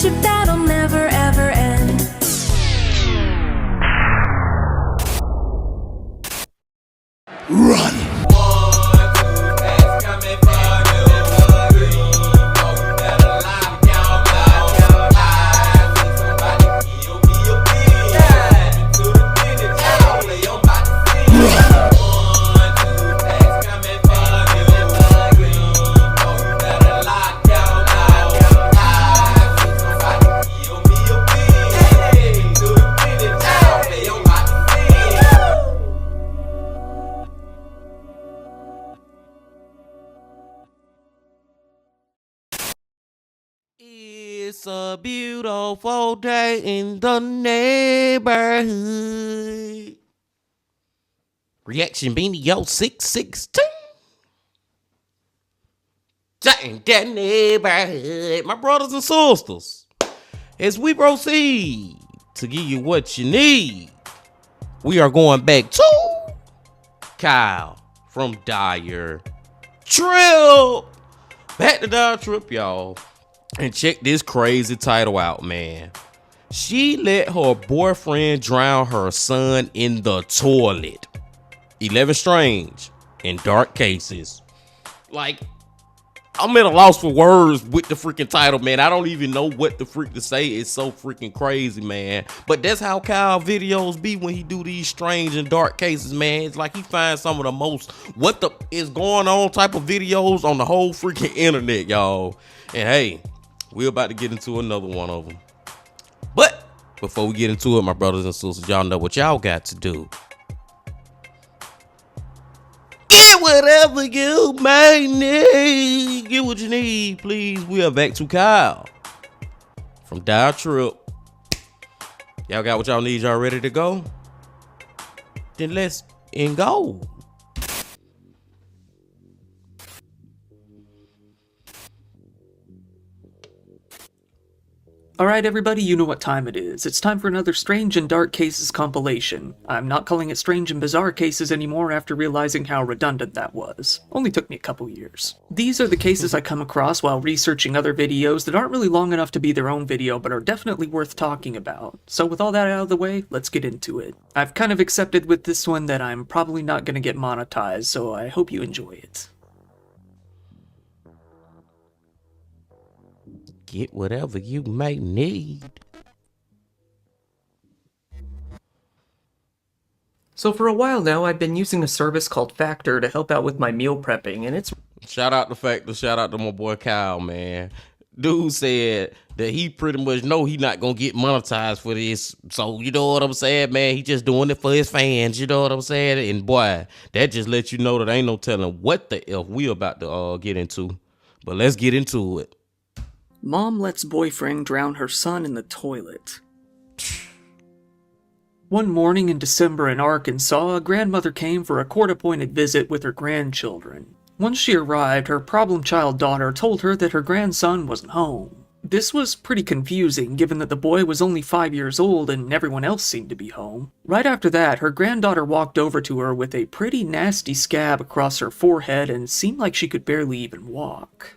friendship that'll never ever end. Run! It's a beautiful day in the neighborhood. Reaction Beanie Yo 616. In that neighborhood. My brothers and sisters, as we proceed to give you what you need, we are going back to Kyle from Dire Trip. Back to Dire Trip, y'all. And check this crazy title out, man. She let her boyfriend drown her son in the toilet. 11 strange and dark cases. Like, I'm at a loss for words with the freaking title, man. I don't even know what the freak to say. It's so freaking crazy, man. But that's how Kyle videos be when he do these strange and dark cases, man. It's like he finds some of the most what the is going on type of videos on the whole freaking internet, y'all. And hey, we're about to get into another one of them. But before we get into it, my brothers and sisters, y'all know what y'all got to do. Get whatever you may need. Get what you need, please. We are back to Kyle from Dire Trip. Y'all got what y'all need? Y'all ready to go? Then let's go. Alright everybody, you know what time it is. It's time for another Strange and Dark Cases compilation. I'm not calling it Strange and Bizarre Cases anymore after realizing how redundant that was. Only took me a couple years. These are the cases I come across while researching other videos that aren't really long enough to be their own video, but are definitely worth talking about. So with all that out of the way, let's get into it. I've kind of accepted with this one that I'm probably not going to get monetized, so I hope you enjoy it. Get whatever you may need. So for a while now, I've been using a service called Factor to help out with my meal prepping, and it's... Shout out to Factor. Shout out to my boy Kyle, man. Dude said that he pretty much know he not gonna get monetized for this. So you know what I'm saying, man? He just doing it for his fans. You know what I'm saying? And boy, that just lets you know that ain't no telling what the F we about to get into. But let's get into it. Mom lets boyfriend drown her son in the toilet. One morning in December in Arkansas, a grandmother came for a court-appointed visit with her grandchildren. Once she arrived, her problem child daughter told her that her grandson wasn't home. This was pretty confusing, given that the boy was only 5 years old and everyone else seemed to be home. Right after that, her granddaughter walked over to her with a pretty nasty scab across her forehead and seemed like she could barely even walk.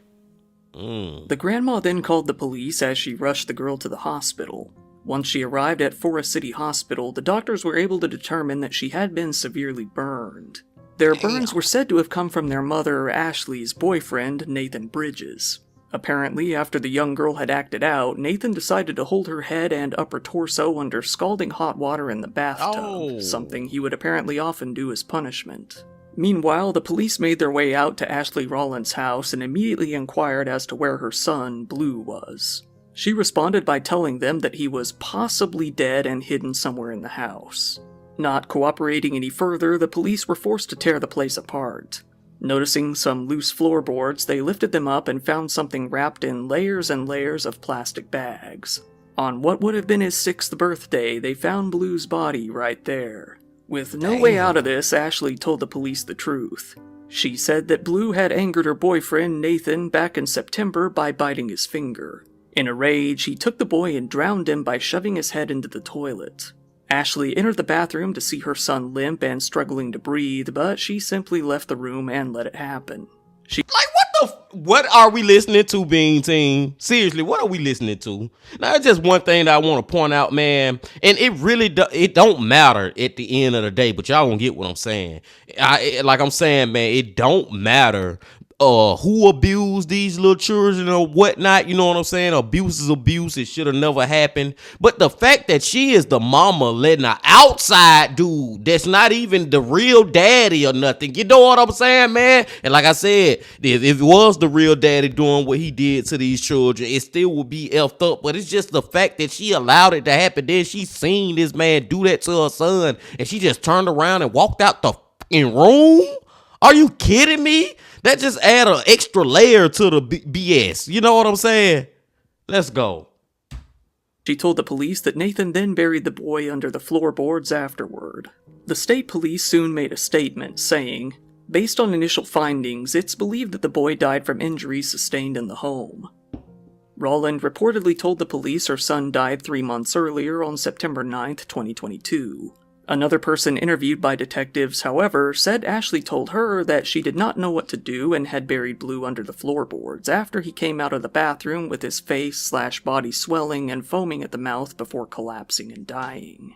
The grandma then called the police as she rushed the girl to the hospital. Once she arrived at Forest City Hospital, the doctors were able to determine that she had been severely burned. Their burns were said to have come from their mother, Ashley's boyfriend, Nathan Bridges. Apparently, after the young girl had acted out, Nathan decided to hold her head and upper torso under scalding hot water in the bathtub, something he would apparently often do as punishment. Meanwhile, the police made their way out to Ashley Rollins' house and immediately inquired as to where her son, Blue, was. She responded by telling them that he was possibly dead and hidden somewhere in the house. Not cooperating any further, the police were forced to tear the place apart. Noticing some loose floorboards, they lifted them up and found something wrapped in layers and layers of plastic bags. On what would have been his 6th birthday, they found Blue's body right there. With no way out of this, Ashley told the police the truth. She said that Blue had angered her boyfriend, Nathan, back in September by biting his finger. In a rage, he took the boy and drowned him by shoving his head into the toilet. Ashley entered the bathroom to see her son limp and struggling to breathe, but she simply left the room and let it happen. What are we listening to, Bean Team? Seriously, what are we listening to? Now, it's just one thing that I want to point out, man, and it really it don't matter at the end of the day, but y'all gonna get what I'm saying. Like I'm saying, man, it don't matter who abused these little children or whatnot, you know what I'm saying? Abuse is abuse. It should have never happened. But the fact that she is the mama letting an outside dude that's not even the real daddy or nothing, you know what I'm saying, man? And like I said, if it was the real daddy doing what he did to these children, it still would be effed up. But it's just the fact that she allowed it to happen. Then she seen this man do that to her son, and she just turned around and walked out the fucking room? Are you kidding me? That just add an extra layer to the BS. You know what I'm saying? Let's go. She told the police that Nathan then buried the boy under the floorboards afterward. The state police soon made a statement saying, based on initial findings, it's believed that the boy died from injuries sustained in the home. Rowland reportedly told the police her son died 3 months earlier on September 9th, 2022. Another person interviewed by detectives, however, said Ashley told her that she did not know what to do and had buried Blue under the floorboards after he came out of the bathroom with his face/body swelling and foaming at the mouth before collapsing and dying.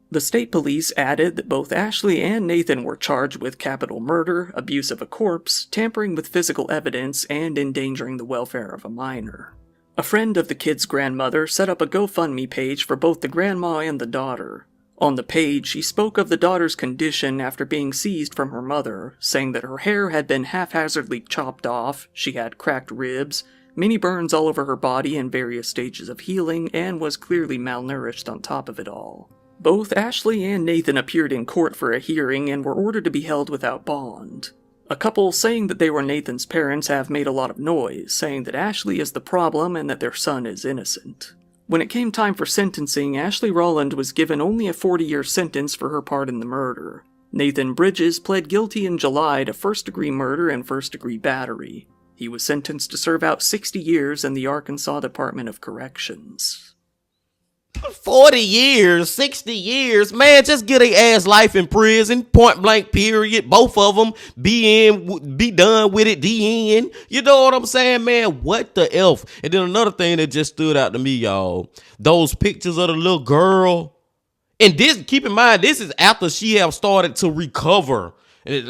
The state police added that both Ashley and Nathan were charged with capital murder, abuse of a corpse, tampering with physical evidence, and endangering the welfare of a minor. A friend of the kid's grandmother set up a GoFundMe page for both the grandma and the daughter. On the page, she spoke of the daughter's condition after being seized from her mother, saying that her hair had been haphazardly chopped off, she had cracked ribs, many burns all over her body in various stages of healing, and was clearly malnourished on top of it all. Both Ashley and Nathan appeared in court for a hearing and were ordered to be held without bond. A couple saying that they were Nathan's parents have made a lot of noise, saying that Ashley is the problem and that their son is innocent. When it came time for sentencing, Ashley Rowland was given only a 40-year sentence for her part in the murder. Nathan Bridges pled guilty in July to first-degree murder and first-degree battery. He was sentenced to serve out 60 years in the Arkansas Department of Corrections. 40 years, 60 years, man, just get a ass life in prison, point blank period. Both of them be done with it, the end. You know what I'm saying, man? What the F? And then another thing that just stood out to me, y'all, those pictures of the little girl. And this, keep in mind, this is after she have started to recover,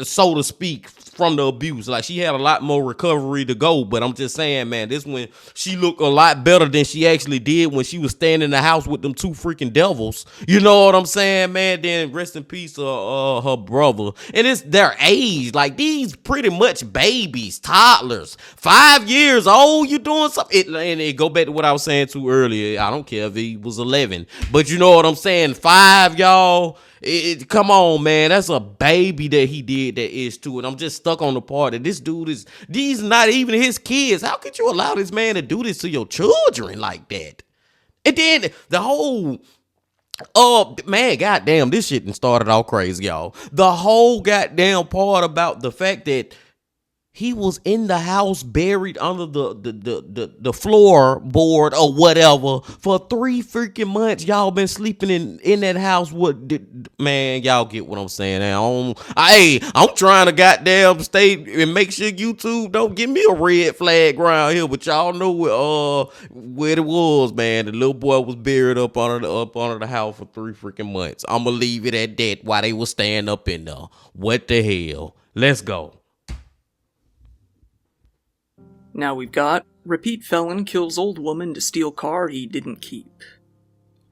so to speak, from the abuse. Like, she had a lot more recovery to go, but I'm just saying, man, this one, she looked a lot better than she actually did when she was standing in the house with them two freaking devils. You know what I'm saying, man? Then rest in peace, her brother. And it's their age, like these pretty much babies, toddlers, 5 years old. You doing something? And it go back to what I was saying too earlier. I don't care if he was 11, but you know what I'm saying? 5, y'all. Come on, man. That's a baby that he did that is to it. I'm just stuck on the part that these not even his kids. How could you allow this man to do this to your children like that? And then the whole, man, goddamn, this shit done started all crazy, y'all. The whole goddamn part about the fact that he was in the house buried under the floorboard or whatever for 3 freaking months. Y'all been sleeping in that house. Man, y'all get what I'm saying. I'm trying to goddamn stay and make sure YouTube don't give me a red flag around here. But y'all know where it was, man. The little boy was buried up under the house for 3 freaking months. I'm gonna leave it at that while they was staying up in there. What the hell? Let's go. Now we've got repeat felon kills old woman to steal car he didn't keep.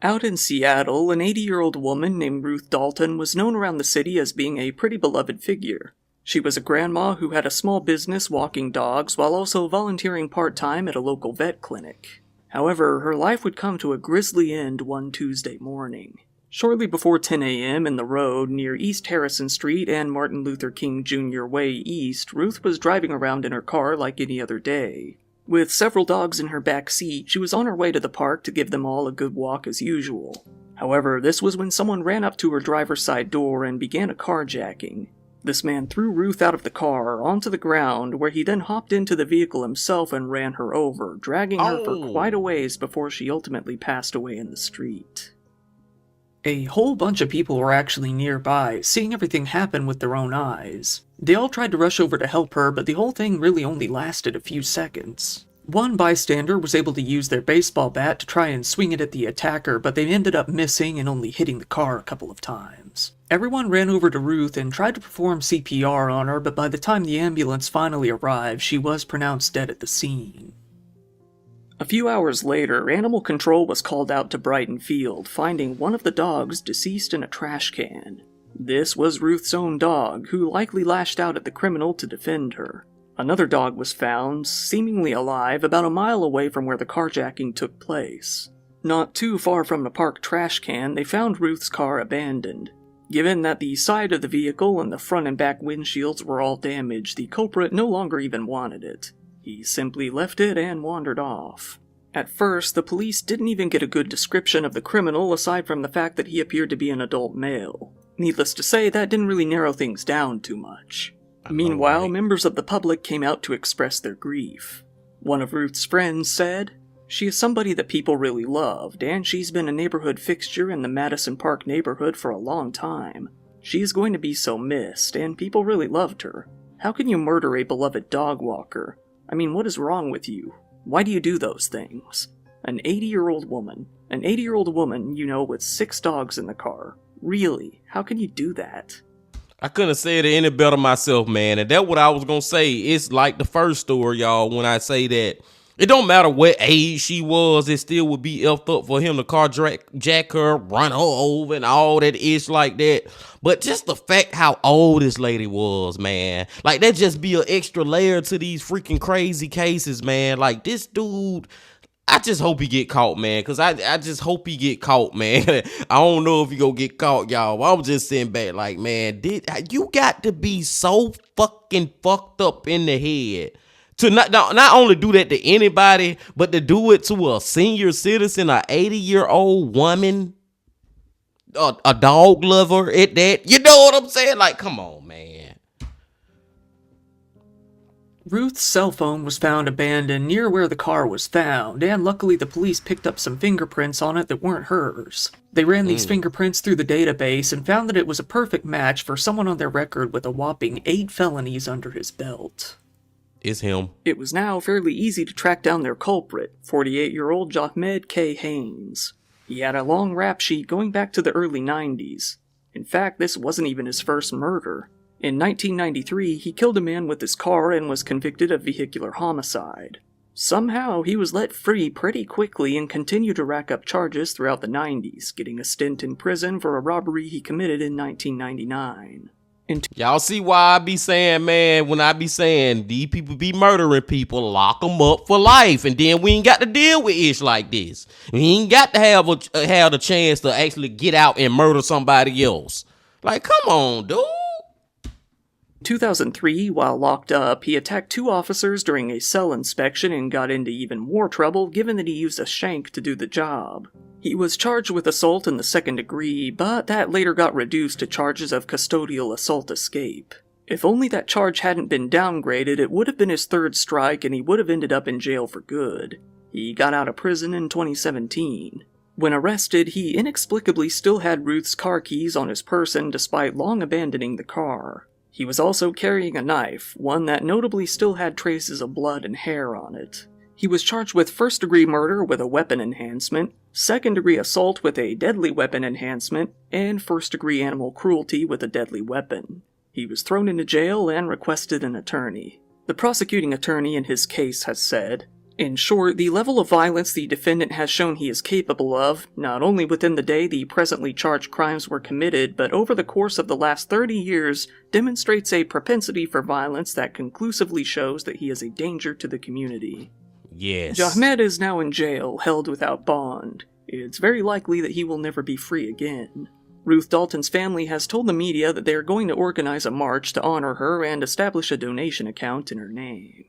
Out in Seattle, an 80-year-old woman named Ruth Dalton was known around the city as being a pretty beloved figure. She was a grandma who had a small business walking dogs while also volunteering part-time at a local vet clinic. However, her life would come to a grisly end one Tuesday morning. Shortly before 10 a.m. in the road near East Harrison Street and Martin Luther King Jr. Way East, Ruth was driving around in her car like any other day. With several dogs in her back seat, she was on her way to the park to give them all a good walk as usual. However, this was when someone ran up to her driver's side door and began a carjacking. This man threw Ruth out of the car onto the ground, where he then hopped into the vehicle himself and ran her over, dragging her for quite a ways before she ultimately passed away in the street. A whole bunch of people were actually nearby, seeing everything happen with their own eyes. They all tried to rush over to help her, but the whole thing really only lasted a few seconds. One bystander was able to use their baseball bat to try and swing it at the attacker, but they ended up missing and only hitting the car a couple of times. Everyone ran over to Ruth and tried to perform CPR on her, but by the time the ambulance finally arrived, she was pronounced dead at the scene. A few hours later, Animal Control was called out to Brighton Field, finding one of the dogs deceased in a trash can. This was Ruth's own dog, who likely lashed out at the criminal to defend her. Another dog was found, seemingly alive, about a mile away from where the carjacking took place. Not too far from the parked trash can, they found Ruth's car abandoned. Given that the side of the vehicle and the front and back windshields were all damaged, the culprit no longer even wanted it. He simply left it and wandered off. At first, the police didn't even get a good description of the criminal aside from the fact that he appeared to be an adult male. Needless to say, that didn't really narrow things down too much. Meanwhile, members of the public came out to express their grief. One of Ruth's friends said, "She is somebody that people really loved, and she's been a neighborhood fixture in the Madison Park neighborhood for a long time. She is going to be so missed, and people really loved her. How can you murder a beloved dog walker? I mean, what is wrong with you? Why do you do those things? An 80-year-old woman, with 6 dogs in the car. Really, how can you do that?" I couldn't have said it any better myself, man. And that's what I was going to say. It's like the first story, y'all, when I say that it don't matter what age she was, it still would be effed up for him to carjack her, run her over and all that ish like that. But just the fact how old this lady was, man. Like, that just be an extra layer to these freaking crazy cases, man. Like, this dude, I just hope he get caught, man, because I just hope he get caught, man. I don't know if he gonna get caught, y'all. I'm just sitting back like, man, you got to be so fucking fucked up in the head to not only do that to anybody, but to do it to a senior citizen, a 80-year-old woman, a dog lover at that. You know what I'm saying? Like, come on, man. Ruth's cell phone was found abandoned near where the car was found, and luckily the police picked up some fingerprints on it that weren't hers. They ran these fingerprints through the database and found that it was a perfect match for someone on their record with a whopping 8 felonies under his belt. It's him. It was now fairly easy to track down their culprit, 48-year-old Jahmed K. Haynes. He had a long rap sheet going back to the early 90s. In fact, this wasn't even his first murder. In 1993, he killed a man with his car and was convicted of vehicular homicide. Somehow, he was let free pretty quickly and continued to rack up charges throughout the 90s, getting a stint in prison for a robbery he committed in 1999. Y'all see why I be saying, man, when I be saying these people be murdering people, lock them up for life, and then we ain't got to deal with ish like this. We ain't got to have the chance to actually get out and murder somebody else. Like, come on, dude. In 2003, while locked up, he attacked 2 officers during a cell inspection and got into even more trouble given that he used a shank to do the job. He was charged with assault in the 2nd degree, but that later got reduced to charges of custodial assault escape. If only that charge hadn't been downgraded, it would have been his 3rd strike and he would have ended up in jail for good. He got out of prison in 2017. When arrested, he inexplicably still had Ruth's car keys on his person despite long abandoning the car. He was also carrying a knife, one that notably still had traces of blood and hair on it. He was charged with 1st-degree murder with a weapon enhancement, 2nd-degree assault with a deadly weapon enhancement, and 1st-degree animal cruelty with a deadly weapon. He was thrown into jail and requested an attorney. The prosecuting attorney in his case has said, "In short, the level of violence the defendant has shown he is capable of, not only within the day the presently charged crimes were committed, but over the course of the last 30 years, demonstrates a propensity for violence that conclusively shows that he is a danger to the community." Yes. Jahmed is now in jail, held without bond. It's very likely that he will never be free again. Ruth Dalton's family has told the media that they are going to organize a march to honor her and establish a donation account in her name.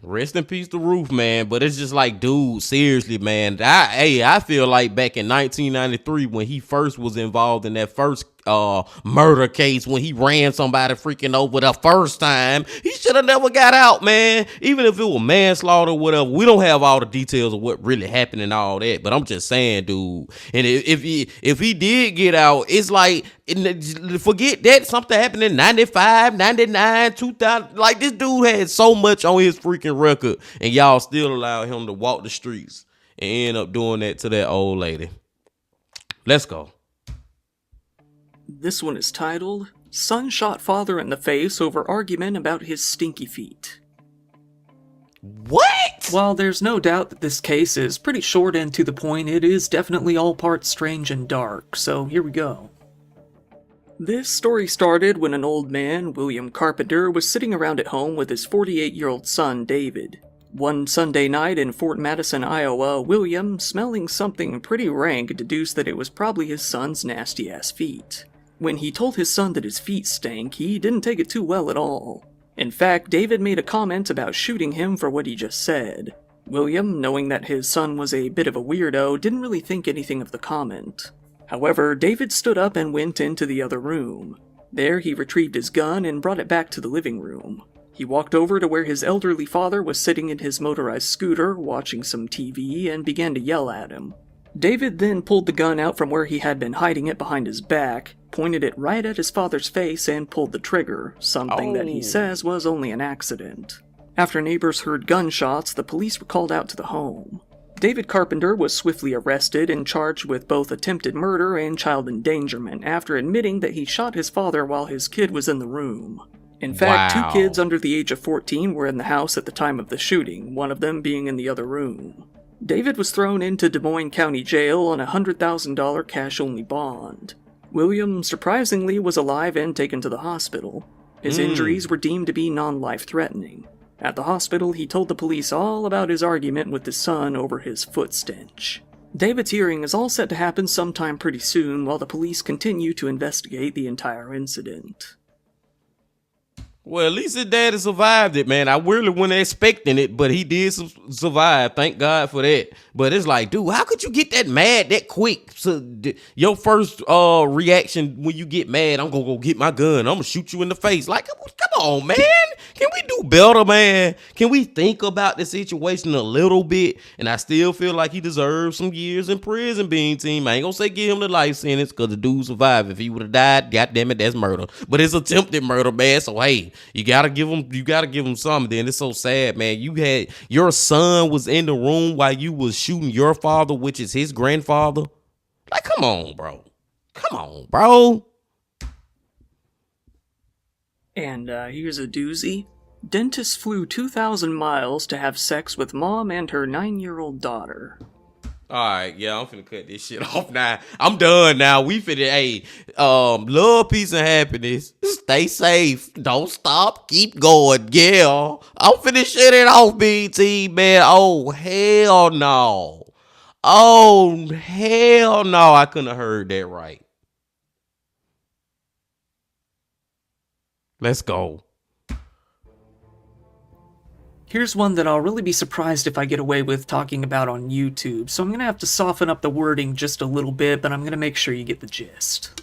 Rest in peace to Ruth, man. But it's just like, dude, seriously, man. I feel like back in 1993 when he first was involved in that first murder case when he ran somebody freaking over the first time. He should have never got out, man. Even if it was manslaughter or whatever, we don't have all the details of what really happened and all that. But I'm just saying, dude. And if he did get out, it's like, forget that something happened in 95, 99, 2000. Like, this dude had so much on his freaking record, and y'all still allow him to walk the streets and end up doing that to that old lady. Let's go. This one is titled, Son Shot Father in the Face Over Argument About His Stinky Feet. What? While there's no doubt that this case is pretty short and to the point, it is definitely all parts strange and dark, so here we go. This story started when an old man, William Carpenter, was sitting around at home with his 48-year-old son, David. One Sunday night in Fort Madison, Iowa, William, smelling something pretty rank, deduced that it was probably his son's nasty-ass feet. When he told his son that his feet stank, he didn't take it too well at all. In fact, David made a comment about shooting him for what he just said. William, knowing that his son was a bit of a weirdo, didn't really think anything of the comment. However, David stood up and went into the other room. There, he retrieved his gun and brought it back to the living room. He walked over to where his elderly father was sitting in his motorized scooter, watching some TV, and began to yell at him. David then pulled the gun out from where he had been hiding it behind his back, pointed it right at his father's face, and pulled the trigger, something that he says was only an accident. After neighbors heard gunshots, the police were called out to the home. David Carpenter was swiftly arrested and charged with both attempted murder and child endangerment after admitting that he shot his father while his kid was in the room. In fact, Wow. 2 kids under the age of 14 were in the house at the time of the shooting, one of them being in the other room. David was thrown into Des Moines County Jail on a $100,000 cash-only bond. William, surprisingly, was alive and taken to the hospital. His injuries were deemed to be non-life-threatening. At the hospital, he told the police all about his argument with his son over his foot stench. David's hearing is all set to happen sometime pretty soon while the police continue to investigate the entire incident. Well, at least his daddy survived it, man. I really wasn't expecting it, but he did survive. Thank God for that. But it's like, dude, how could you get that mad that quick? So your first reaction when you get mad, I'm gonna go get my gun. I'm gonna shoot you in the face. Like, come on, man. Can we do better, man? Can we think about the situation a little bit? And I still feel like he deserves some years in prison, Bean Team. I ain't gonna say give him the life sentence because the dude survived. If he would have died, goddamn it, that's murder. But it's attempted murder, man. So hey, you gotta give him something. Then it's so sad, man. Your son was in the room while you was shooting your father, which is his grandfather. Like, come on, bro. Come on, bro. And here's a doozy. Dentist flew 2,000 miles to have sex with mom and her 9-year-old daughter. Alright, yeah, I'm finna cut this shit off now. I'm done now. We finna, love, peace, and happiness. Stay safe. Don't stop. Keep going. Yeah. I'm finna shut it off, BT, man. Oh, hell no. Oh, hell no. I couldn't have heard that right. Let's go. Here's one that I'll really be surprised if I get away with talking about on YouTube, so I'm gonna have to soften up the wording just a little bit, but I'm gonna make sure you get the gist.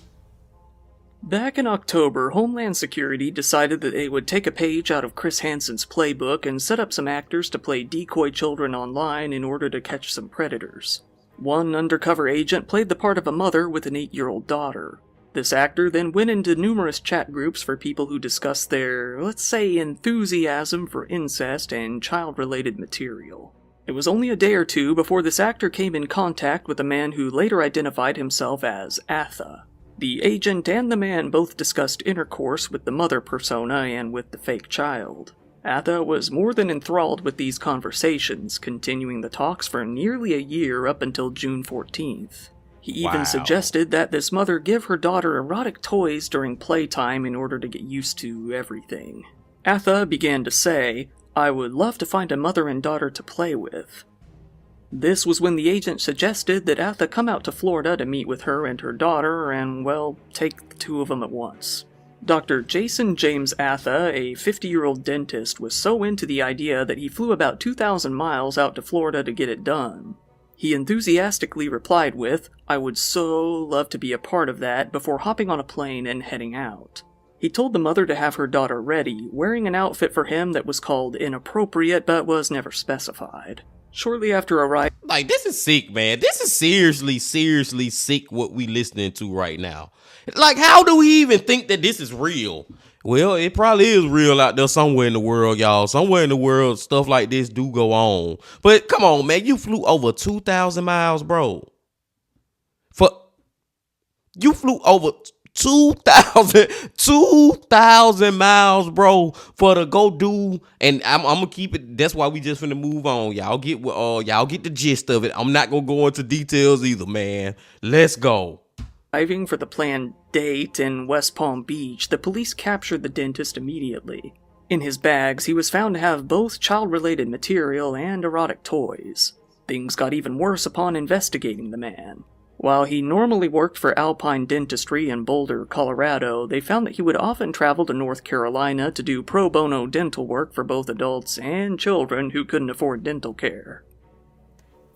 Back in October, Homeland Security decided that they would take a page out of Chris Hansen's playbook and set up some actors to play decoy children online in order to catch some predators. One undercover agent played the part of a mother with an 8-year-old daughter. This actor then went into numerous chat groups for people who discussed their, let's say, enthusiasm for incest and child-related material. It was only a day or two before this actor came in contact with a man who later identified himself as Atha. The agent and the man both discussed intercourse with the mother persona and with the fake child. Atha was more than enthralled with these conversations, continuing the talks for nearly a year up until June 14th. He even suggested that this mother give her daughter erotic toys during playtime in order to get used to everything. Atha began to say, "I would love to find a mother and daughter to play with." This was when the agent suggested that Atha come out to Florida to meet with her and her daughter and, well, take the 2 of them at once. Dr. Jason James Atha, a 50-year-old dentist, was so into the idea that he flew about 2,000 miles out to Florida to get it done. He enthusiastically replied with, "I would so love to be a part of that," before hopping on a plane and heading out. He told the mother to have her daughter ready, wearing an outfit for him that was called inappropriate but was never specified. Shortly after arriving, Like, this is sick, man. This is seriously sick what we listening to right now. Like, how do we even think that this is real? Well, it probably is real out there somewhere in the world, y'all. Somewhere in the world, stuff like this do go on. But come on, man. You flew over 2,000 miles, bro. You flew over 2,000 miles, bro, for to go do, and I'm gonna keep it. That's why we just finna move on. Y'all get the gist of it. I'm not gonna go into details either, man. Let's go. Arriving for the planned date in West Palm Beach, the police captured the dentist immediately. In his bags, he was found to have both child-related material and erotic toys. Things got even worse upon investigating the man. While he normally worked for Alpine Dentistry in Boulder, Colorado, they found that he would often travel to North Carolina to do pro bono dental work for both adults and children who couldn't afford dental care.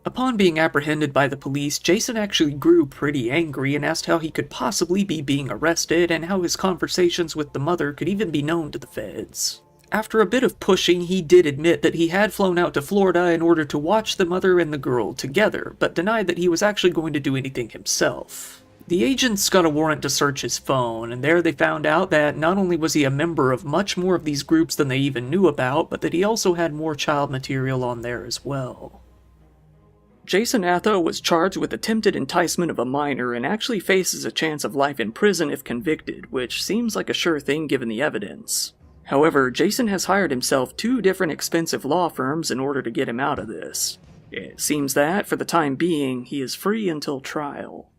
Upon being apprehended by the police, Jason actually grew pretty angry and asked how he could possibly be being arrested and how his conversations with the mother could even be known to the feds. After a bit of pushing, he did admit that he had flown out to Florida in order to watch the mother and the girl together, but denied that he was actually going to do anything himself. The agents got a warrant to search his phone, and there they found out that not only was he a member of much more of these groups than they even knew about, but that he also had more child material on there as well. Jason Atho was charged with attempted enticement of a minor and actually faces a chance of life in prison if convicted, which seems like a sure thing given the evidence. However, Jason has hired himself 2 different expensive law firms in order to get him out of this. It seems that, for the time being, he is free until trial.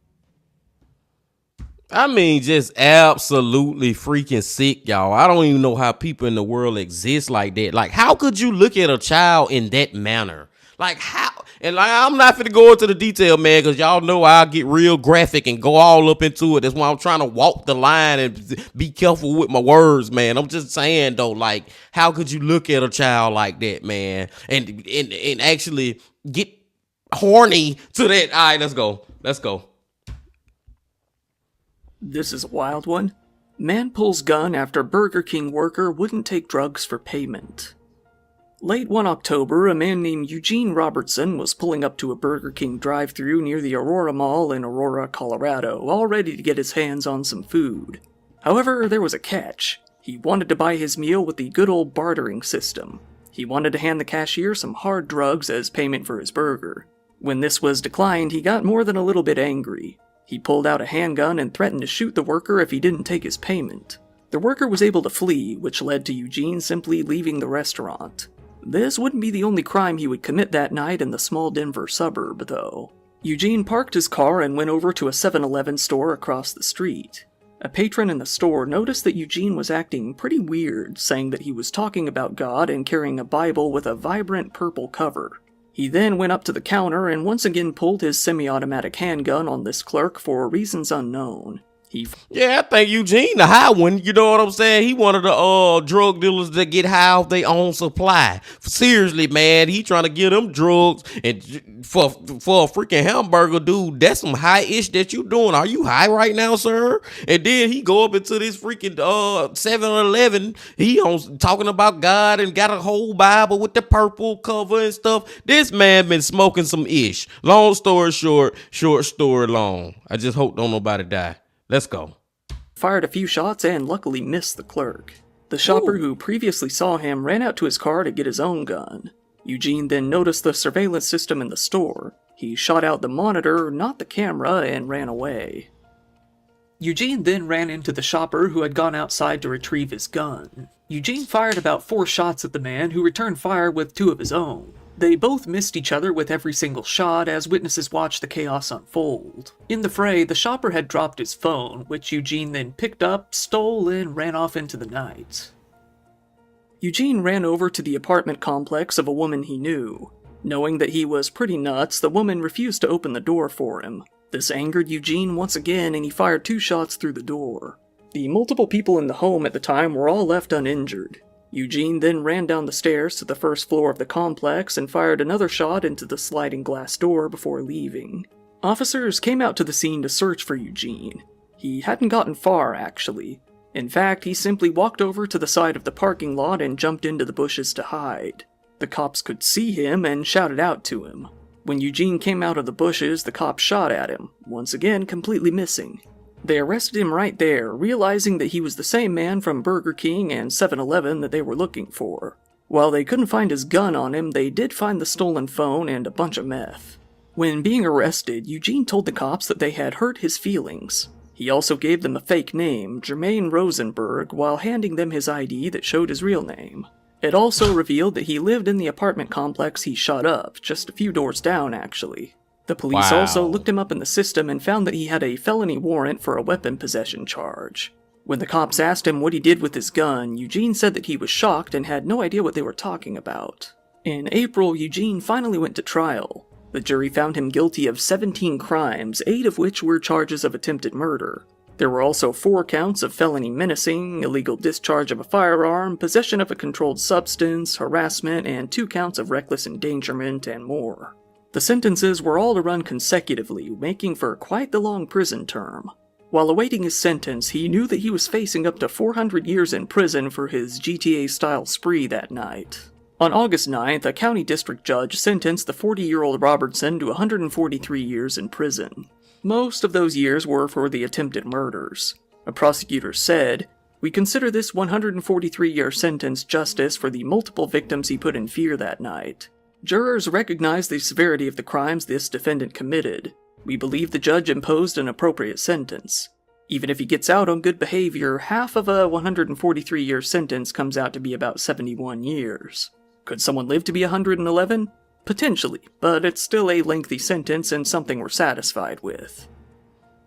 I mean, just absolutely freaking sick, y'all. I don't even know how people in the world exist like that. Like, how could you look at a child in that manner? Like, how? And like, I'm not finna go into the detail, man, because y'all know I'll get real graphic and go all up into it. That's why I'm trying to walk the line and be careful with my words, man. I'm just saying, though, like, how could you look at a child like that, man, and actually get horny to that? All right, let's go. This is a wild one. Man pulls gun after Burger King worker wouldn't take drugs for payment. Late one October, a man named Eugene Robertson was pulling up to a Burger King drive-thru near the Aurora Mall in Aurora, Colorado, all ready to get his hands on some food. However, there was a catch. He wanted to buy his meal with the good old bartering system. He wanted to hand the cashier some hard drugs as payment for his burger. When this was declined, he got more than a little bit angry. He pulled out a handgun and threatened to shoot the worker if he didn't take his payment. The worker was able to flee, which led to Eugene simply leaving the restaurant. This wouldn't be the only crime he would commit that night in the small Denver suburb, though. Eugene parked his car and went over to a 7-Eleven store across the street. A patron in the store noticed that Eugene was acting pretty weird, saying that he was talking about God and carrying a Bible with a vibrant purple cover. He then went up to the counter and once again pulled his semi-automatic handgun on this clerk for reasons unknown. Yeah, I think Eugene the high one, you know what I'm saying? He one of the drug dealers that get high off their own supply. Seriously, man, he trying to get them drugs, and for a freaking hamburger, dude, that's some high-ish that you doing. Are you high right now, sir? And then he go up into this freaking 7-Eleven. He on talking about God and got a whole Bible with the purple cover and stuff. This man been smoking some ish. Long story short, short story long. I just hope don't nobody die. Let's go. Fired a few shots and luckily missed the clerk. The shopper who previously saw him ran out to his car to get his own gun. Eugene then noticed the surveillance system in the store. He shot out the monitor, not the camera, and ran away. Eugene then ran into the shopper who had gone outside to retrieve his gun. Eugene fired about 4 shots at the man, who returned fire with 2 of his own. They both missed each other with every single shot as witnesses watched the chaos unfold. In the fray, the shopper had dropped his phone, which Eugene then picked up, stole, and ran off into the night. Eugene ran over to the apartment complex of a woman he knew. Knowing that he was pretty nuts, the woman refused to open the door for him. This angered Eugene once again, and he fired 2 shots through the door. The multiple people in the home at the time were all left uninjured. Eugene then ran down the stairs to the first floor of the complex and fired another shot into the sliding glass door before leaving. Officers came out to the scene to search for Eugene. He hadn't gotten far, actually. In fact, he simply walked over to the side of the parking lot and jumped into the bushes to hide. The cops could see him and shouted out to him. When Eugene came out of the bushes, the cops shot at him, once again completely missing. They arrested him right there, realizing that he was the same man from Burger King and 7-Eleven that they were looking for. While they couldn't find his gun on him, they did find the stolen phone and a bunch of meth. When being arrested, Eugene told the cops that they had hurt his feelings. He also gave them a fake name, Jermaine Rosenberg, while handing them his ID that showed his real name. It also revealed that he lived in the apartment complex he shot up, just a few doors down, actually. The police also looked him up in the system and found that he had a felony warrant for a weapon possession charge. When the cops asked him what he did with his gun, Eugene said that he was shocked and had no idea what they were talking about. In April, Eugene finally went to trial. The jury found him guilty of 17 crimes, 8 of which were charges of attempted murder. There were also 4 counts of felony menacing, illegal discharge of a firearm, possession of a controlled substance, harassment, and 2 counts of reckless endangerment, and more. The sentences were all to run consecutively, making for quite the long prison term. While awaiting his sentence, he knew that he was facing up to 400 years in prison for his GTA-style spree that night. On August 9th, a county district judge sentenced the 40-year-old Robertson to 143 years in prison. Most of those years were for the attempted murders. A prosecutor said, "We consider this 143-year sentence justice for the multiple victims he put in fear that night. Jurors recognize the severity of the crimes this defendant committed. We believe the judge imposed an appropriate sentence. Even if he gets out on good behavior, half of a 143-year sentence comes out to be about 71 years. Could someone live to be 111? Potentially, but it's still a lengthy sentence and something we're satisfied with.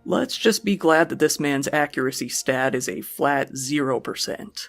Let's just be glad that this man's accuracy stat is a flat 0%.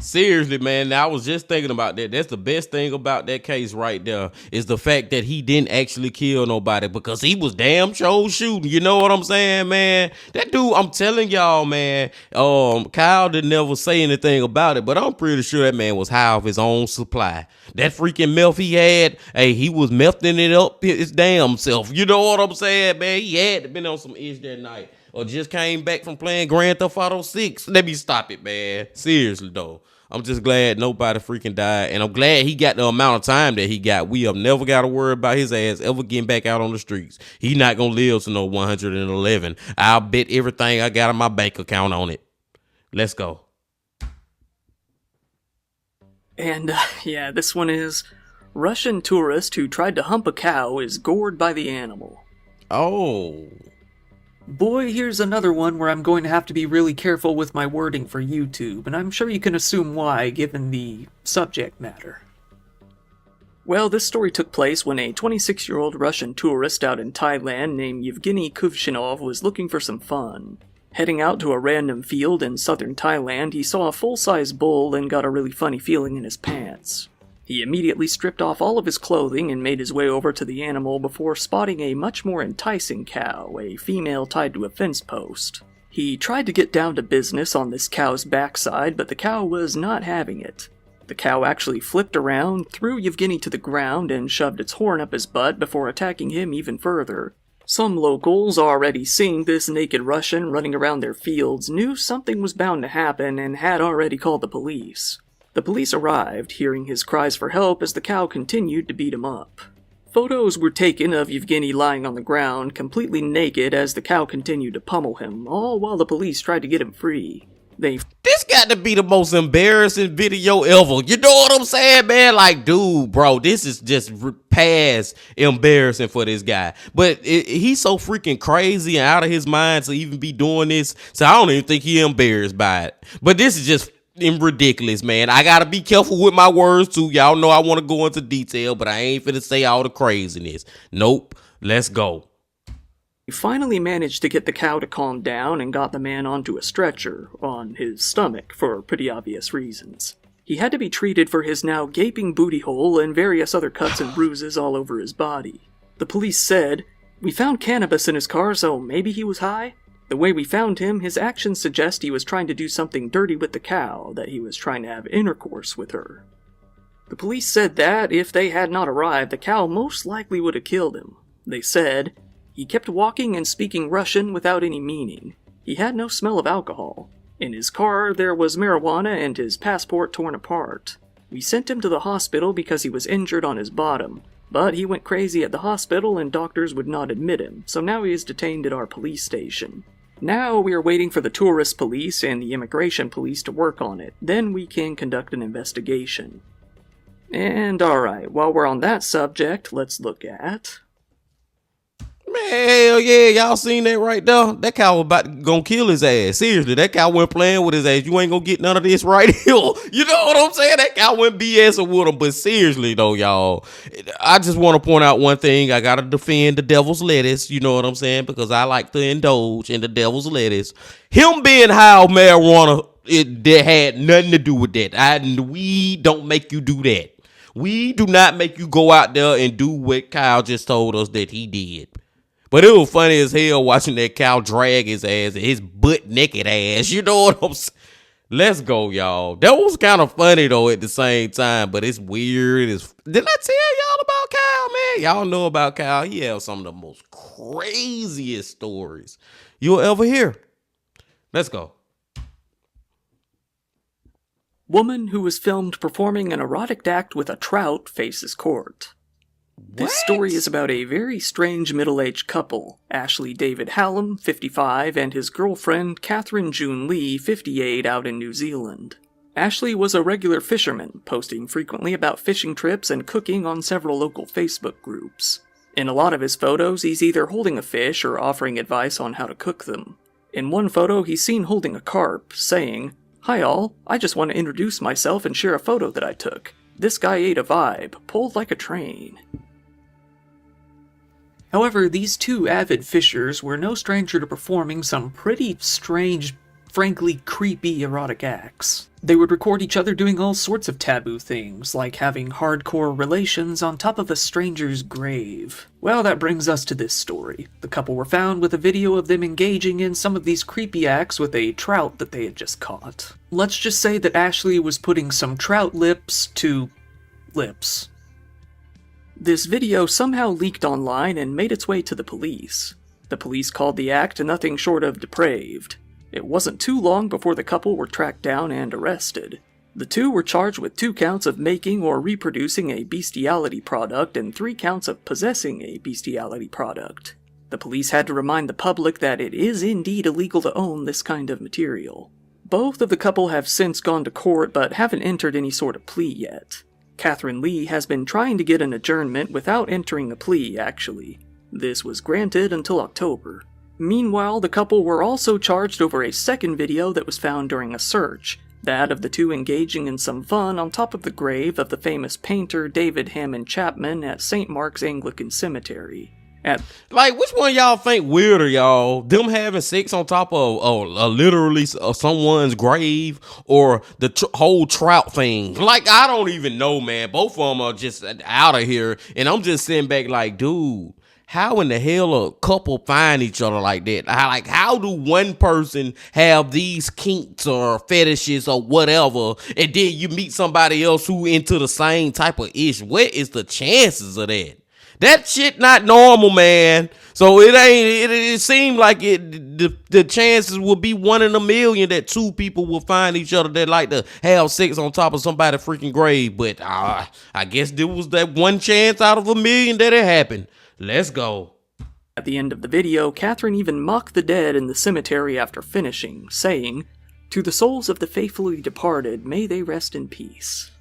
Seriously, man, I was just thinking about that. That's the best thing about that case right there is the fact that he didn't actually kill nobody because he was damn sure shooting. You know what I'm saying, man? That dude, I'm telling y'all, man, Kyle didn't never say anything about it, but I'm pretty sure that man was high off his own supply. That freaking meth he had, hey, he was mething it up his damn self. You know what I'm saying, man? He had to been on some ish that night or just came back from playing Grand Theft Auto 6. Let me stop it, man. Seriously, though. I'm just glad nobody freaking died, and I'm glad he got the amount of time that he got. We have never got to worry about his ass ever getting back out on the streets. He not going to live to no 111. I'll bet everything I got in my bank account on it. Let's go. And, yeah, this one is, Russian tourist who tried to hump a cow is gored by the animal. Oh. Boy, here's another one where I'm going to have to be really careful with my wording for YouTube, and I'm sure you can assume why, given the subject matter. Well, this story took place when a 26-year-old Russian tourist out in Thailand named Yevgeny Kuvshinov was looking for some fun. Heading out to a random field in southern Thailand, he saw a full-size bull and got a really funny feeling in his pants. He immediately stripped off all of his clothing and made his way over to the animal before spotting a much more enticing cow, a female tied to a fence post. He tried to get down to business on this cow's backside, but the cow was not having it. The cow actually flipped around, threw Yevgeny to the ground, and shoved its horn up his butt before attacking him even further. Some locals, already seeing this naked Russian running around their fields, knew something was bound to happen and had already called the police. The police arrived, hearing his cries for help as the cow continued to beat him up. Photos were taken of Yevgeny lying on the ground, completely naked as the cow continued to pummel him, all while the police tried to get him free. This got to be the most embarrassing video ever. You know what I'm saying, man? Like, dude, bro, this is just past embarrassing for this guy. But he's so freaking crazy and out of his mind to even be doing this. So I don't even think he's embarrassed by it. But this is just ridiculous, man. I gotta be careful with my words too. Y'all know I want to go into detail, but I ain't finna say all the craziness. Nope. Let's go. He finally managed to get the cow to calm down and got the man onto a stretcher, on his stomach, for pretty obvious reasons. He had to be treated for his now gaping booty hole and various other cuts and bruises all over his body. The police said, "We found cannabis in his car, so maybe he was high?" The way we found him, his actions suggest he was trying to do something dirty with the cow, that he was trying to have intercourse with her. The police said that, if they had not arrived, the cow most likely would have killed him. They said, he kept walking and speaking Russian without any meaning. He had no smell of alcohol. In his car, there was marijuana and his passport torn apart. We sent him to the hospital because he was injured on his bottom, but he went crazy at the hospital and doctors would not admit him, so now he is detained at our police station. Now we are waiting for the tourist police and the immigration police to work on it, then we can conduct an investigation. And alright, while we're on that subject, let's look at... Man, hell yeah, y'all seen that right there? That cow was about to gonna kill his ass. Seriously, that cow went playing with his ass. You ain't gonna get none of this right here. You know what I'm saying? That cow went BSing with him. But seriously though, y'all, I just want to point out one thing. I gotta defend the devil's lettuce. You know what I'm saying? Because I like to indulge in the devil's lettuce. Him being high on marijuana, that had nothing to do with that. We don't make you do that. We do not make you go out there and do what Kyle just told us that he did. But it was funny as hell watching that cow drag his ass, his butt naked ass. You know what I'm saying? Let's go, y'all. That was kind of funny, though, at the same time. But it's weird. Did I tell y'all about Kyle, man? Y'all know about Kyle. He has some of the most craziest stories you'll ever hear. Let's go. Woman who was filmed performing an erotic act with a trout faces court. This story is about a very strange middle-aged couple, Ashley David Hallam, 55, and his girlfriend, Catherine June Lee, 58, out in New Zealand. Ashley was a regular fisherman, posting frequently about fishing trips and cooking on several local Facebook groups. In a lot of his photos, he's either holding a fish or offering advice on how to cook them. In one photo, he's seen holding a carp, saying, "Hi all, I just want to introduce myself and share a photo that I took. This guy ate a vibe, pulled like a train." However, these two avid fishers were no stranger to performing some pretty strange, frankly creepy erotic acts. They would record each other doing all sorts of taboo things, like having hardcore relations on top of a stranger's grave. Well, that brings us to this story. The couple were found with a video of them engaging in some of these creepy acts with a trout that they had just caught. Let's just say that Ashley was putting some trout lips to lips. This video somehow leaked online and made its way to the police. The police called the act nothing short of depraved. It wasn't too long before the couple were tracked down and arrested. The two were charged with 2 counts of making or reproducing a bestiality product and 3 counts of possessing a bestiality product. The police had to remind the public that it is indeed illegal to own this kind of material. Both of the couple have since gone to court but haven't entered any sort of plea yet. Catherine Lee has been trying to get an adjournment without entering a plea, actually. This was granted until October. Meanwhile, the couple were also charged over a second video that was found during a search, that of the two engaging in some fun on top of the grave of the famous painter David Hammond Chapman at St. Mark's Anglican Cemetery. Like, which one y'all think weirder, y'all? Them having sex on top of literally someone's grave, or the whole trout thing? Like, I don't even know, man. Both of them are just out of here. And I'm just sitting back like, dude, how in the hell a couple find each other like that? How do one person have these kinks or fetishes or whatever, and then you meet somebody else who into the same type of ish? What is the chances of that? That shit not normal, man. So it seemed like the chances would be 1 in a million that 2 people will find each other that like to have sex on top of somebody's freaking grave. But I guess there was that 1 chance out of 1,000,000 that it happened. Let's go. At the end of the video, Catherine even mocked the dead in the cemetery after finishing, saying, "To the souls of the faithfully departed, may they rest in peace."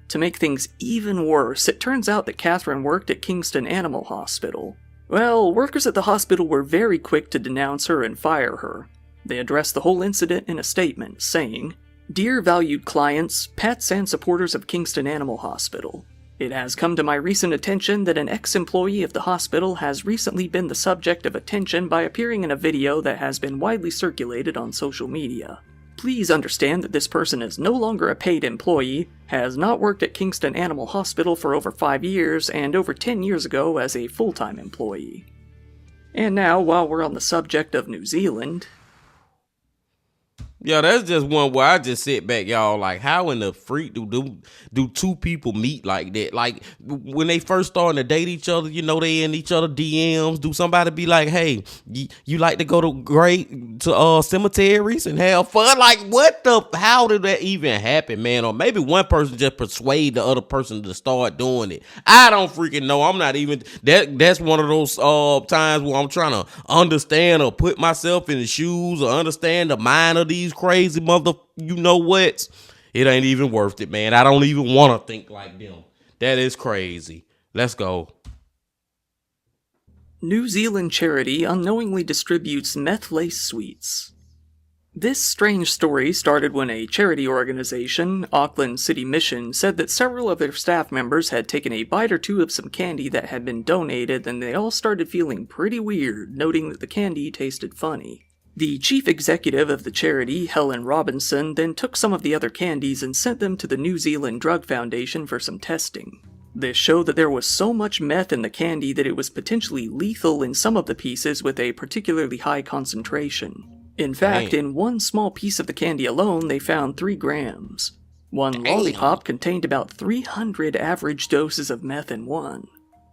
To make things even worse, it turns out that Catherine worked at Kingston Animal Hospital. Well, workers at the hospital were very quick to denounce her and fire her. They addressed the whole incident in a statement, saying, "Dear valued clients, pets and supporters of Kingston Animal Hospital, it has come to my recent attention that an ex-employee of the hospital has recently been the subject of attention by appearing in a video that has been widely circulated on social media. Please understand that this person is no longer a paid employee, has not worked at Kingston Animal Hospital for over 5 years, and over 10 years ago as a full-time employee." And now, while we're on the subject of New Zealand, Yeah, that's just one where I just sit back, y'all. Like, how in the freak do two people meet like that? Like, when they first starting to date each other, you know, they in each other DMs. Do somebody be like, "Hey, you like to go to cemeteries and have fun?" Like, what the? How did that even happen, man? Or maybe one person just persuade the other person to start doing it. I don't freaking know. I'm not even that. That's one of those times where I'm trying to understand or put myself in the shoes or understand the mind of these crazy mother, you know what? It ain't even worth it, man. I don't even want to think like them. That is crazy. Let's go. New Zealand charity unknowingly distributes meth-laced sweets. This strange story started when a charity organization, Auckland City Mission, said that several of their staff members had taken a bite or two of some candy that had been donated, and they all started feeling pretty weird, noting that the candy tasted funny. The chief executive of the charity, Helen Robinson, then took some of the other candies and sent them to the New Zealand Drug Foundation for some testing. This showed that there was so much meth in the candy that it was potentially lethal in some of the pieces with a particularly high concentration. In fact, in one small piece of the candy alone, they found 3 grams. One lollipop contained about 300 average doses of meth in one.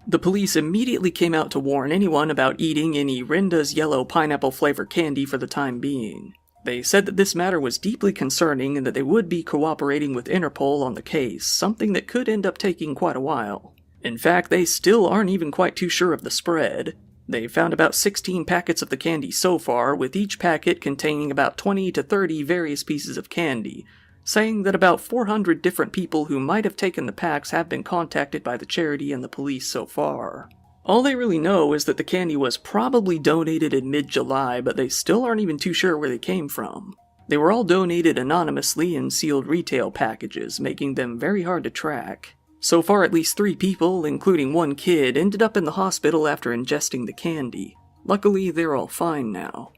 The police immediately came out to warn anyone about eating any Rinda's yellow pineapple flavor candy for the time being. They said that this matter was deeply concerning and that they would be cooperating with Interpol on the case, something that could end up taking quite a while. In fact, they still aren't even quite too sure of the spread. They found about 16 packets of the candy so far, with each packet containing about 20 to 30 various pieces of candy, saying that about 400 different people who might have taken the packs have been contacted by the charity and the police so far. All they really know is that the candy was probably donated in mid-July, but they still aren't even too sure where they came from. They were all donated anonymously in sealed retail packages, making them very hard to track. So far, at least 3 people, including one kid, ended up in the hospital after ingesting the candy. Luckily, they're all fine now.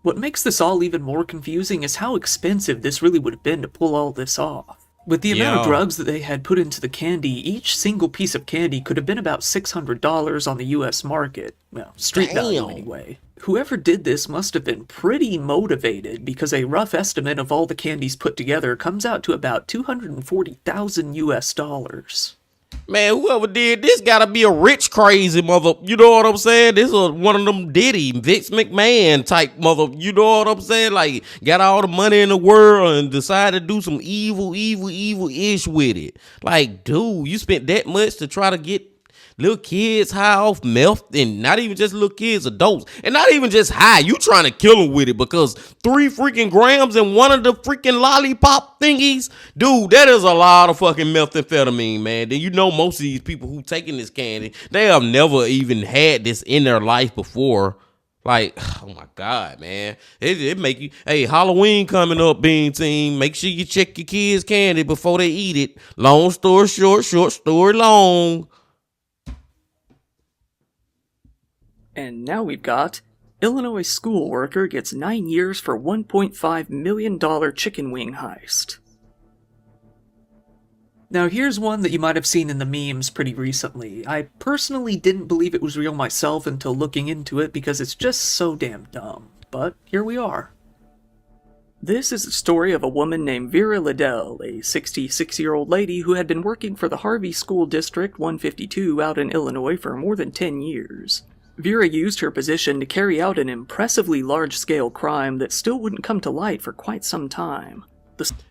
What makes this all even more confusing is how expensive this really would have been to pull all this off. With the amount of drugs that they had put into the candy, each single piece of candy could have been about $600 on the US market. Well, street value anyway. Whoever did this must have been pretty motivated, because a rough estimate of all the candies put together comes out to about $240,000 US. Man, whoever did this gotta be a rich crazy mother. You know what I'm saying? This is one of them Diddy, Vince McMahon type mother. You know what I'm saying? Like, got all the money in the world and decided to do some evil-ish with it. Like, dude, you spent that much to try to get little kids high off meth, and not even just little kids, adults, and not even just high. You trying to kill them with it because 3 freaking grams in one of the freaking lollipop thingies, dude, that is a lot of fucking methamphetamine, man. Then you know most of these people who taking this candy, they have never even had this in their life before. Like, oh my God, man. It make you, hey, Halloween coming up, Bean Team. Make sure you check your kids' candy before they eat it. Long story short, short story long. And now we've got Illinois school worker gets 9 years for $1.5 million chicken wing heist. Now here's one that you might have seen in the memes pretty recently. I personally didn't believe it was real myself until looking into it because it's just so damn dumb. But here we are. This is the story of a woman named Vera Liddell, a 66-year-old lady who had been working for the Harvey School District 152 out in Illinois for more than 10 years. Vera used her position to carry out an impressively large-scale crime that still wouldn't come to light for quite some time.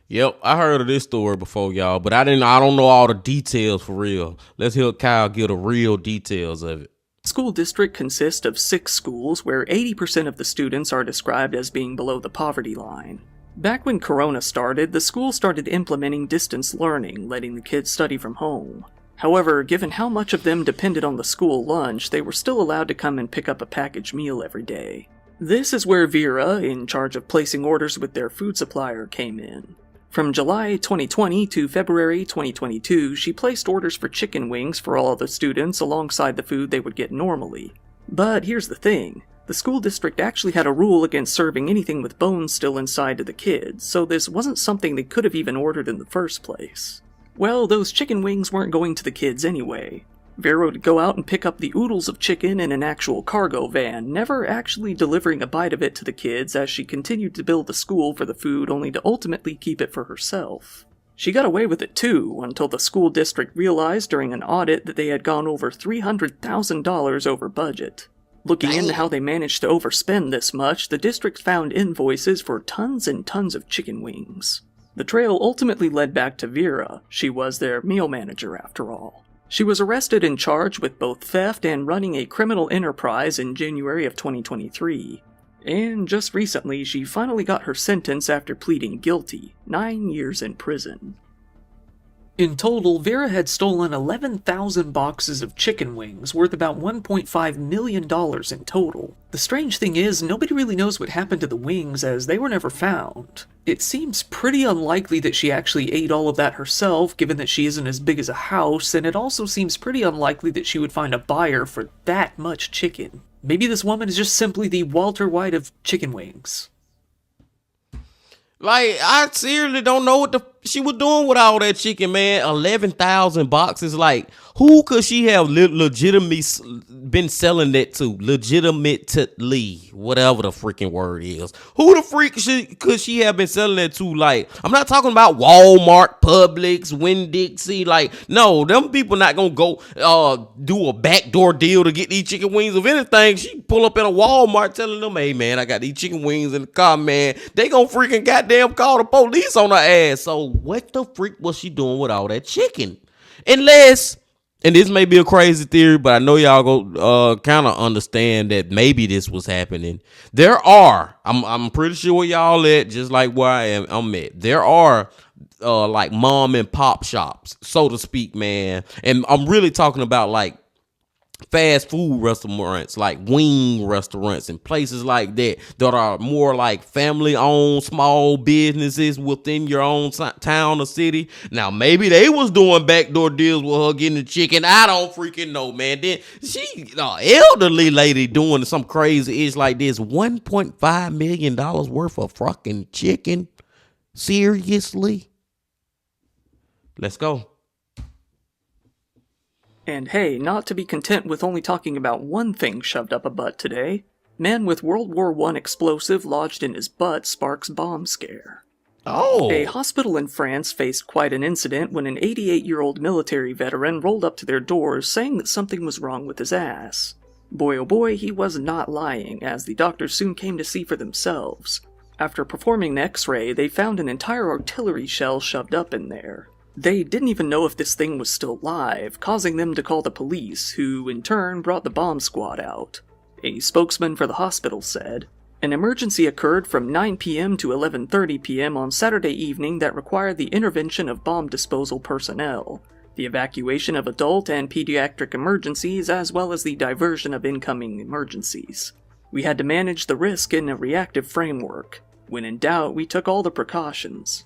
Yep, I heard of this story before, y'all, but I don't know all the details for real. Let's hear Kyle give the real details of it. The school district consists of 6 schools where 80% of the students are described as being below the poverty line. Back when Corona started, the school started implementing distance learning, letting the kids study from home. However, given how much of them depended on the school lunch, they were still allowed to come and pick up a packaged meal every day. This is where Vera, in charge of placing orders with their food supplier, came in. From July 2020 to February 2022, she placed orders for chicken wings for all of the students alongside the food they would get normally. But here's the thing. The school district actually had a rule against serving anything with bones still inside to the kids, so this wasn't something they could have even ordered in the first place. Well, those chicken wings weren't going to the kids anyway. Vera would go out and pick up the oodles of chicken in an actual cargo van, never actually delivering a bite of it to the kids as she continued to bill the school for the food only to ultimately keep it for herself. She got away with it too, until the school district realized during an audit that they had gone over $300,000 over budget. Looking into how they managed to overspend this much, the district found invoices for tons and tons of chicken wings. The trail ultimately led back to Vera. She was their meal manager after all. She was arrested and charged with both theft and running a criminal enterprise in January of 2023. And just recently, she finally got her sentence after pleading guilty, 9 years in prison. In total, Vera had stolen 11,000 boxes of chicken wings, worth about $1.5 million in total. The strange thing is, nobody really knows what happened to the wings as they were never found. It seems pretty unlikely that she actually ate all of that herself, given that she isn't as big as a house, and it also seems pretty unlikely that she would find a buyer for that much chicken. Maybe this woman is just simply the Walter White of chicken wings. Like, I seriously don't know what she was doing with all that chicken, man. 11,000 boxes. Like, who could she have legitimately been selling that to? Legitimately, whatever the freaking word is. Who the freak could she have been selling that to? Like, I'm not talking about Walmart, Publix, Winn-Dixie. Like, no, them people not gonna go do a backdoor deal to get these chicken wings. If anything, she pull up in a Walmart telling them, hey, man, I got these chicken wings in the car, man. They gonna freaking goddamn call the police on her ass. So what the freak was she doing with all that chicken? Unless, and this may be a crazy theory, but I know y'all go kind of understand that maybe this was happening. There are, I'm pretty sure where y'all at, just like where I'm at. There are like mom and pop shops, so to speak, man. And I'm really talking about like fast food restaurants, like wing restaurants and places like that are more like family owned small businesses within your own town or city. Now maybe they was doing backdoor deals with her getting the chicken. I don't freaking know, man. Then she elderly lady doing some crazy ish like this. $1.5 million worth of fucking chicken. Seriously? Let's go. And hey, not to be content with only talking about one thing shoved up a butt today, man with World War I explosive lodged in his butt sparks bomb scare. Oh. A hospital in France faced quite an incident when an 88-year-old military veteran rolled up to their doors saying that something was wrong with his ass. Boy oh boy, he was not lying, as the doctors soon came to see for themselves. After performing an X-ray, they found an entire artillery shell shoved up in there. They didn't even know if this thing was still live, causing them to call the police, who in turn brought the bomb squad out. A spokesman for the hospital said, "An emergency occurred from 9 p.m. to 11:30 p.m. on Saturday evening that required the intervention of bomb disposal personnel, the evacuation of adult and pediatric emergencies, as well as the diversion of incoming emergencies. We had to manage the risk in a reactive framework. When in doubt, we took all the precautions."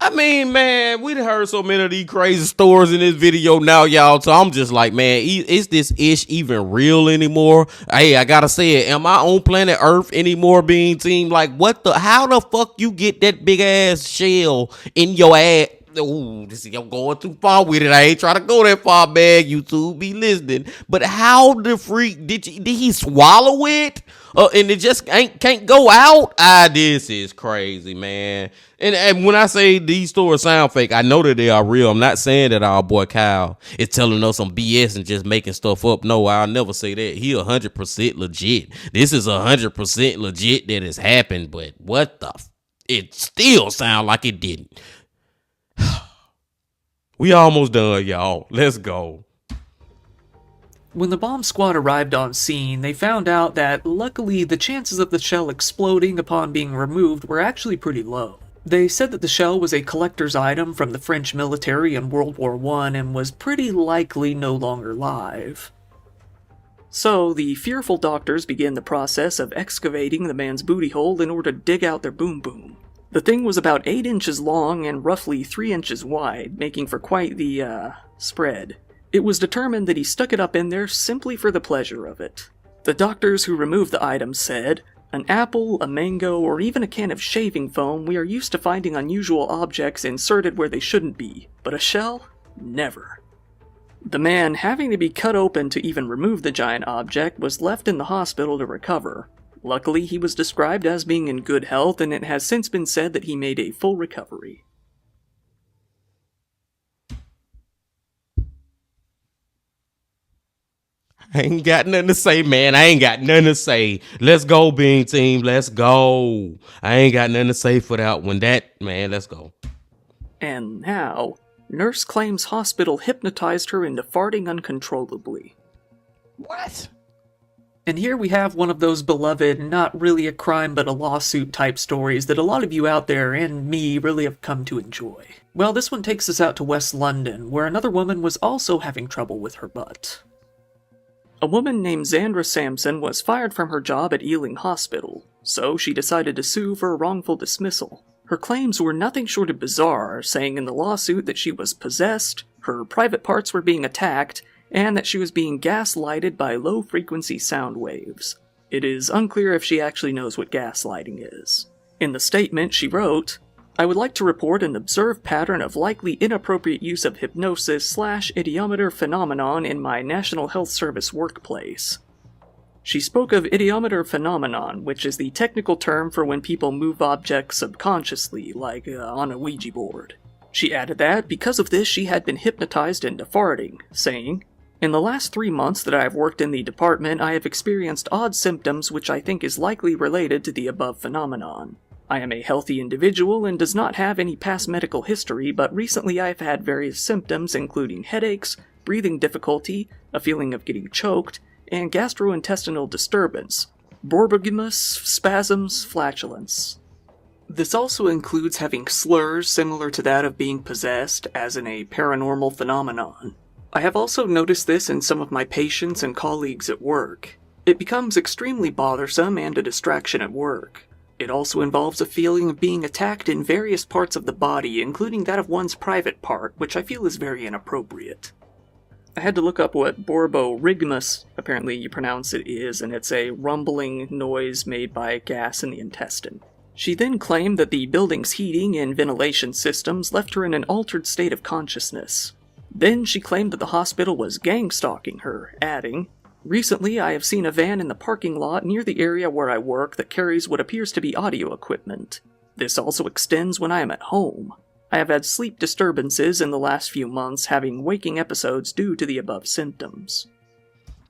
I mean, man, we heard so many of these crazy stories in this video now, y'all. So I'm just like, man, is this ish even real anymore? Hey, I gotta say it. Am I on planet Earth anymore, being team? Like, how the fuck you get that big ass shell in your ass? Ooh, I'm going too far with it. I ain't trying to go that far, man. YouTube be listening. But how the freak did he swallow it? And it just can't go out? This is crazy, man. And when I say these stories sound fake, I know that they are real. I'm not saying that our boy Kyle is telling us some BS and just making stuff up. No, I'll never say that. He 100% legit. This is 100% legit that has happened. But what the? It still sound like it didn't. We almost done, y'all. Let's go. When the bomb squad arrived on scene, they found out that, luckily, the chances of the shell exploding upon being removed were actually pretty low. They said that the shell was a collector's item from the French military in World War I and was pretty likely no longer live. So, the fearful doctors began the process of excavating the man's booty hole in order to dig out their boom boom. The thing was about 8 inches long and roughly 3 inches wide, making for quite the, spread. It was determined that he stuck it up in there simply for the pleasure of it. The doctors who removed the item said, "An apple, a mango, or even a can of shaving foam, we are used to finding unusual objects inserted where they shouldn't be, but a shell? Never." The man, having to be cut open to even remove the giant object, was left in the hospital to recover. Luckily, he was described as being in good health, and it has since been said that he made a full recovery. I ain't got nothing to say, man. I ain't got nothing to say. Let's go, Bean Team. Let's go. I ain't got nothing to say for that one. Let's go. And now, nurse claims hospital hypnotized her into farting uncontrollably. What? And here we have one of those beloved, not really a crime but a lawsuit type stories that a lot of you out there and me really have come to enjoy. Well, this one takes us out to West London, where another woman was also having trouble with her butt. A woman named Zandra Sampson was fired from her job at Ealing Hospital, so she decided to sue for a wrongful dismissal. Her claims were nothing short of bizarre, saying in the lawsuit that she was possessed, her private parts were being attacked, and that she was being gaslighted by low-frequency sound waves. It is unclear if she actually knows what gaslighting is. In the statement, she wrote, "I would like to report an observed pattern of likely inappropriate use of hypnosis/idiometer phenomenon in my National Health Service workplace." She spoke of idiometer phenomenon, which is the technical term for when people move objects subconsciously, like on a Ouija board. She added that, because of this, she had been hypnotized into farting, saying, "In the last 3 months that I have worked in the department, I have experienced odd symptoms which I think is likely related to the above phenomenon. I am a healthy individual and does not have any past medical history, but recently I have had various symptoms including headaches, breathing difficulty, a feeling of getting choked, and gastrointestinal disturbance, borborygmus, spasms, flatulence. This also includes having slurs similar to that of being possessed, as in a paranormal phenomenon. I have also noticed this in some of my patients and colleagues at work. It becomes extremely bothersome and a distraction at work. It also involves a feeling of being attacked in various parts of the body, including that of one's private part, which I feel is very inappropriate." I had to look up what borborygmus, apparently you pronounce it, is, and it's a rumbling noise made by gas in the intestine. She then claimed that the building's heating and ventilation systems left her in an altered state of consciousness. Then she claimed that the hospital was gang-stalking her, adding, "Recently, I have seen a van in the parking lot near the area where I work that carries what appears to be audio equipment. This also extends when I am at home. I have had sleep disturbances in the last few months, having waking episodes due to the above symptoms."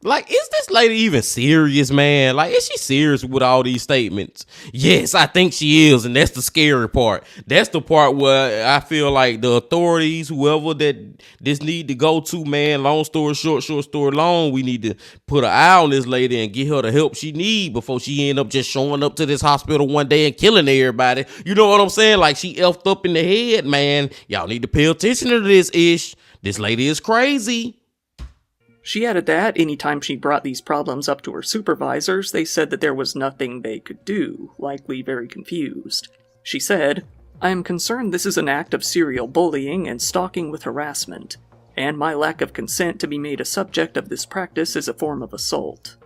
Like, is this lady even serious, man? Like, is she serious with all these statements? Yes, I think she is, and that's the scary part. That's the part where I feel like the authorities, whoever that this need to go to, man, long story short, short story long, we need to put an eye on this lady and get her the help she need before she end up just showing up to this hospital one day and killing everybody. You know what I'm saying? Like, she effed up in the head, man. Y'all need to pay attention to this ish. This lady is crazy. She added that anytime she brought these problems up to her supervisors, they said that there was nothing they could do, likely very confused. She said, "I am concerned this is an act of serial bullying and stalking with harassment, and my lack of consent to be made a subject of this practice is a form of assault."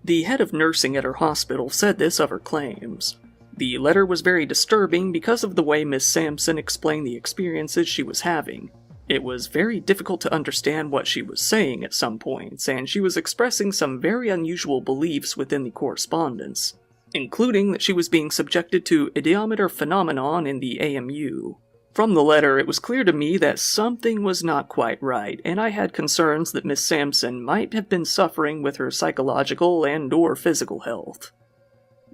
The head of nursing at her hospital said this of her claims. The letter was very disturbing because of the way Miss Sampson explained the experiences she was having. It was very difficult to understand what she was saying at some points, and she was expressing some very unusual beliefs within the correspondence, including that she was being subjected to idiometer phenomenon in the AMU. From the letter, it was clear to me that something was not quite right, and I had concerns that Miss Sampson might have been suffering with her psychological and/or physical health.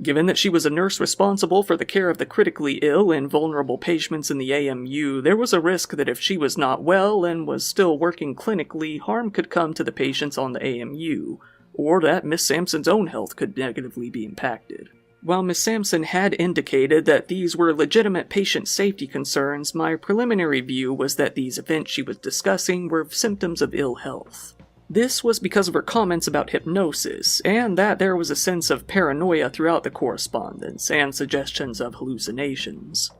Given that she was a nurse responsible for the care of the critically ill and vulnerable patients in the AMU, there was a risk that if she was not well and was still working clinically, harm could come to the patients on the AMU, or that Miss Sampson's own health could negatively be impacted. While Miss Sampson had indicated that these were legitimate patient safety concerns, my preliminary view was that these events she was discussing were symptoms of ill health. This was because of her comments about hypnosis, and that there was a sense of paranoia throughout the correspondence, and suggestions of hallucinations.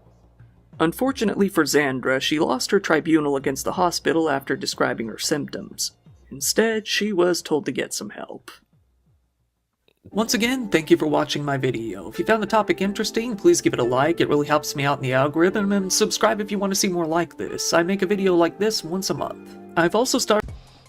Unfortunately for Zandra, she lost her tribunal against the hospital after describing her symptoms. Instead, she was told to get some help. Once again, thank you for watching my video. If you found the topic interesting, please give it a like, it really helps me out in the algorithm, and subscribe if you want to see more like this. I make a video like this once a month. I've also started...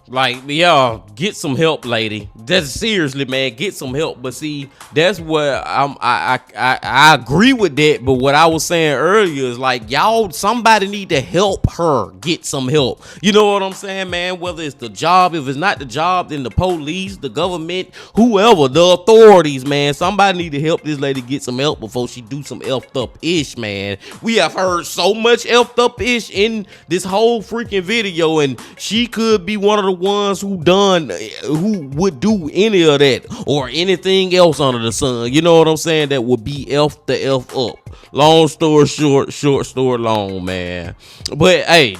Like, yeah, get some help, lady. That's seriously, man, get some help. But see, that's what I agree with that. But what I was saying earlier is like, y'all, somebody need to help her get some help. You know what I'm saying, man? Whether it's the job, if it's not the job, then the police, the government, whoever, the authorities, man. Somebody need to help this lady get some help before she do some effed up ish, man. We have heard so much effed up ish in this whole freaking video, and she could be one of the ones who would do any of that or anything else under the sun. You know what I'm saying? That would be F the F up. Long story short, short story long, man. But hey,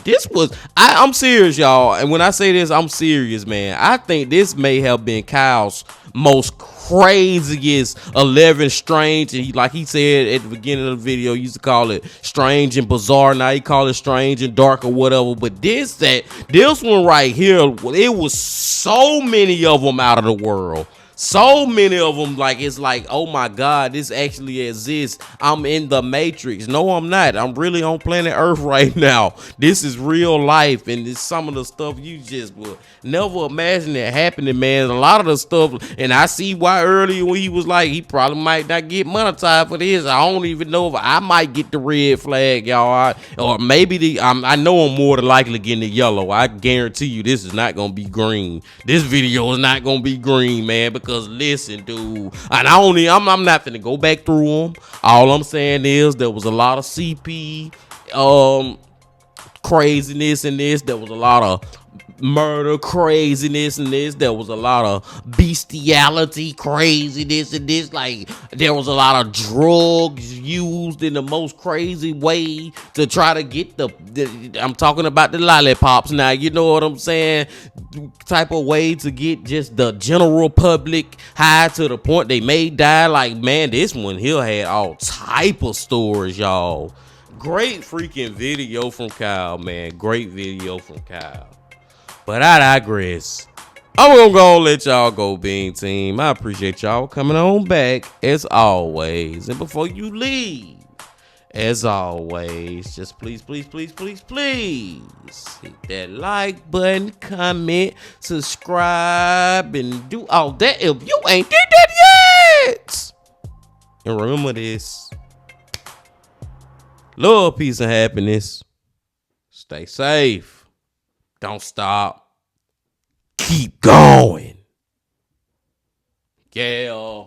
I'm serious, y'all. And when I say this, I'm serious, man. I think this may have been Kyle's most craziest 11 strange, and like he said at the beginning of the video, he used to call it strange and bizarre. Now he call it strange and dark or whatever. But this one right here, it was so many of them out of the world. So many of them, like, it's like, oh my God, this actually exists. I'm in the Matrix. No, I'm not. I'm really on planet Earth right now. This is real life, and it's some of the stuff you just would never imagine it happening, man. A lot of the stuff, and I see why earlier when he was like, he probably might not get monetized for this. I don't even know if I might get the red flag, y'all, or maybe I know I'm more than likely getting the yellow. I guarantee you this is not gonna be green. This video is not gonna be green, man, because listen, dude, and I'm not finna go back through them. All I'm saying is there was a lot of CP craziness in this. There was a lot of murder craziness in this. There was a lot of bestiality craziness in this. Like, there was a lot of drugs used in the most crazy way to try to get I'm talking about the lollipops now, you know what I'm saying, type of way to get just the general public high to the point they may die. Like, man, this one here had all type of stories, y'all. Great freaking video from Kyle, man. Great video from Kyle. But I digress. I'm gonna go let y'all go, Bean Team. I appreciate y'all coming on back as always. And before you leave, as always, just please hit that like button, comment, subscribe, and do all that if you ain't did that yet. And remember this: love, peace, and happiness. Stay safe. Don't stop. Keep going. Yeah.